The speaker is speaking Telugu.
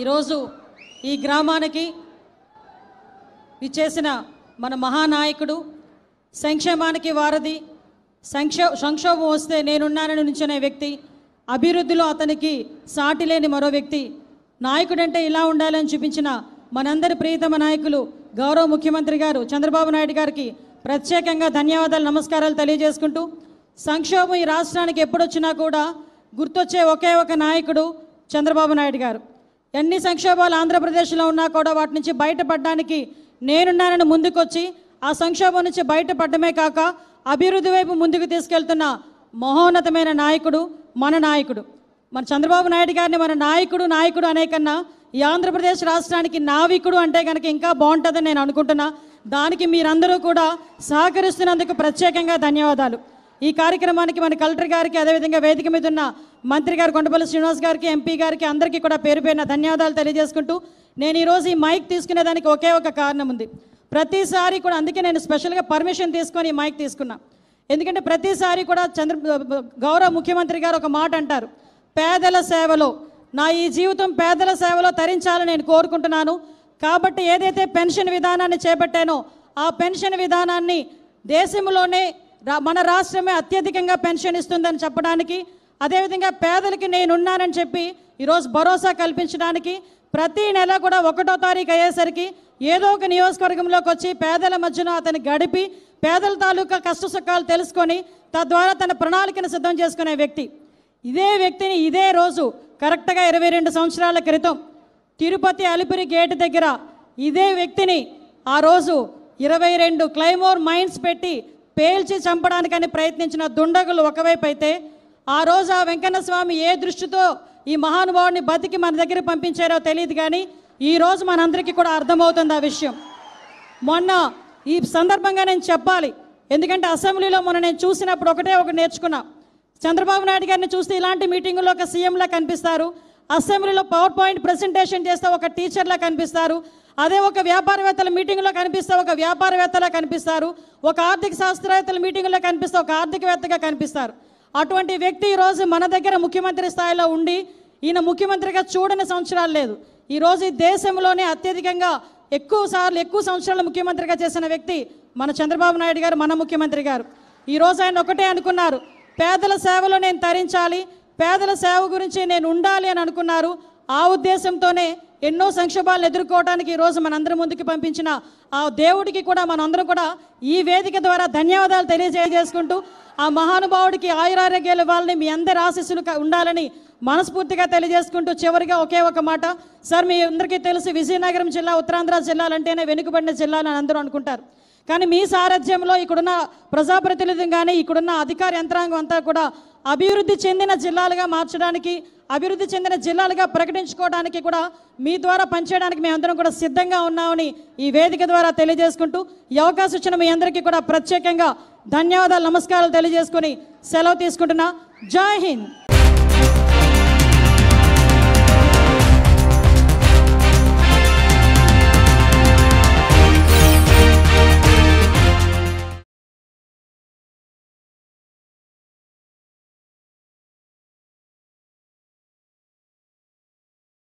ఈరోజు ఈ గ్రామానికి విచ్చేసిన మన మహానాయకుడు, సంక్షేమానికి వారధి, సంక్షోభం వస్తే నేనున్నానని నిల్చునే వ్యక్తి, అభివృద్ధిలో అతనికి సాటి లేని మరో వ్యక్తి, నాయకుడంటే ఇలా ఉండాలని చూపించిన మనందరి ప్రియతమ నాయకులు గౌరవ ముఖ్యమంత్రి గారు చంద్రబాబు నాయుడు గారికి ప్రత్యేకంగా ధన్యవాదాలు, నమస్కారాలు తెలియజేసుకుంటూ, సంక్షోభం ఈ రాష్ట్రానికి ఎప్పుడొచ్చినా కూడా గుర్తొచ్చే ఒకే ఒక నాయకుడు చంద్రబాబు నాయుడు గారు. ఎన్ని సంక్షోభాలు ఆంధ్రప్రదేశ్లో ఉన్నా కూడా వాటి నుంచి బయటపడడానికి నేనున్నానని ముందుకొచ్చి ఆ సంక్షోభం నుంచి బయటపడమే కాక అభివృద్ధి వైపు ముందుకు తీసుకెళ్తున్న మహోన్నతమైన నాయకుడు మన నాయకుడు. మన చంద్రబాబు నాయుడు గారిని మన నాయకుడు అనే కన్నా ఈ ఆంధ్రప్రదేశ్ రాష్ట్రానికి నావికుడు అంటే కనుక ఇంకా బాగుంటుందని నేను అనుకుంటున్నా. దానికి మీరందరూ కూడా సహకరిస్తున్నందుకు ప్రత్యేకంగా ధన్యవాదాలు. ఈ కార్యక్రమానికి మన కలెక్టర్ గారికి, అదేవిధంగా వేదిక మీద ఉన్న మంత్రి గారు కొండపల్లి శ్రీనివాస్ గారికి, ఎంపీ గారికి, అందరికీ కూడా పేరు పేరున ధన్యవాదాలు తెలియజేసుకుంటూ, నేను ఈరోజు ఈ మైక్ తీసుకునేదానికి ఒకే ఒక కారణం ఉంది. ప్రతిసారి కూడా అందుకే నేను స్పెషల్గా పర్మిషన్ తీసుకొని ఈ మైక్ తీసుకున్నా. ఎందుకంటే ప్రతిసారి కూడా గౌరవ ముఖ్యమంత్రి గారు ఒక మాట అంటారు, పేదల సేవలో నా ఈ జీవితం పేదల సేవలో తరించాలని నేను కోరుకుంటున్నాను. కాబట్టి ఏదైతే పెన్షన్ విధానాన్ని చేపట్టానో ఆ పెన్షన్ విధానాన్ని దేశంలోనే మన రాష్ట్రమే అత్యధికంగా పెన్షన్ ఇస్తుందని చెప్పడానికి, అదేవిధంగా పేదలకి నేనున్నానని చెప్పి ఈరోజు భరోసా కల్పించడానికి, ప్రతి నెల కూడా 1వ తారీఖు అయ్యేసరికి ఏదో ఒక నియోజకవర్గంలోకి వచ్చి పేదల మధ్యన అతను గడిపి పేదల తాలూకా కష్ట సుఖాలు తెలుసుకొని తద్వారా తన ప్రణాళికను సిద్ధం చేసుకునే వ్యక్తి. ఇదే వ్యక్తిని ఇదే రోజు కరెక్ట్గా 22 సంవత్సరాల క్రితం తిరుపతి అలిపిరి గేటు దగ్గర ఇదే వ్యక్తిని ఆ రోజు 22 క్లైమోర్ మైన్స్ పెట్టి పేల్చి చంపడానికని ప్రయత్నించిన దుండగులు ఒకవైపు అయితే, ఆ రోజు ఆ వెంకన్న స్వామి ఏ దృష్టితో ఈ మహానుభావుడిని బతికి మన దగ్గర పంపించారో తెలియదు, కానీ ఈరోజు మనందరికీ కూడా అర్థమవుతుంది ఆ విషయం. మొన్న ఈ సందర్భంగా నేను చెప్పాలి, ఎందుకంటే అసెంబ్లీలో మొన్న నేను చూసినప్పుడు ఒకటి నేర్చుకున్నా. చంద్రబాబు నాయుడు గారిని చూస్తే ఇలాంటి మీటింగుల్లో ఒక సీఎంలా కనిపిస్తారు, అసెంబ్లీలో పవర్ పాయింట్ ప్రెజెంటేషన్ చేస్తే ఒక టీచర్లా కనిపిస్తారు, అదే ఒక వ్యాపారవేత్తల మీటింగ్లో కనిపిస్తే ఒక వ్యాపారవేత్తలా కనిపిస్తారు, ఒక ఆర్థిక శాస్త్రవేత్తల మీటింగ్లో కనిపిస్తే ఒక ఆర్థికవేత్తగా కనిపిస్తారు. అటువంటి వ్యక్తి ఈరోజు మన దగ్గర ముఖ్యమంత్రి స్థాయిలో ఉండి, ఈయన ముఖ్యమంత్రిగా చూడని సంవత్సరాలు లేదు. ఈరోజు ఈ దేశంలోనే అత్యధికంగా ఎక్కువ సంవత్సరాలు ముఖ్యమంత్రిగా చేసిన వ్యక్తి మన చంద్రబాబు నాయుడు గారు, మన ముఖ్యమంత్రి గారు. ఈరోజు ఆయన ఒకటే అనుకున్నారు, పేదల సేవలో నేను తరించాలి, పేదల సేవ గురించి నేను ఉండాలి అని అనుకున్నారు. ఆ ఉద్దేశంతోనే ఎన్నో సంక్షోభాలను ఎదుర్కోవడానికి ఈరోజు మనందరి ముందుకు పంపించిన ఆ దేవుడికి కూడా మనందరం కూడా ఈ వేదిక ద్వారా ధన్యవాదాలు తెలియజేసుకుంటూ, ఆ మహానుభావుడికి ఆయురారోగ్యాలు ఇవ్వాలని, మీ అందరి ఆశీస్సులు ఉండాలని మనస్ఫూర్తిగా తెలియజేసుకుంటూ, చివరిగా ఒకే ఒక మాట. సార్, మీ అందరికీ తెలుసు విజయనగరం జిల్లా ఉత్తరాంధ్ర జిల్లాలంటేనే వెనుకబడిన జిల్లా అని అందరూ అనుకుంటారు. కానీ మీ సారథ్యంలో ఇక్కడున్న ప్రజాప్రతినిధులు కానీ ఇక్కడున్న అధికార యంత్రాంగం అంతా కూడా అభివృద్ధి చెందిన జిల్లాలుగా మార్చడానికి, అభివృద్ధి చెందిన జిల్లాలుగా ప్రకటించుకోవడానికి కూడా మీ ద్వారా పనిచేయడానికి మేమందరం కూడా సిద్ధంగా ఉన్నామని ఈ వేదిక ద్వారా తెలియజేసుకుంటూ, ఈ అవకాశం ఇచ్చిన మీ అందరికీ కూడా ప్రత్యేకంగా ధన్యవాదాలు, నమస్కారాలు తెలియజేసుకొని సెలవు తీసుకుంటున్నా. జై హింద్.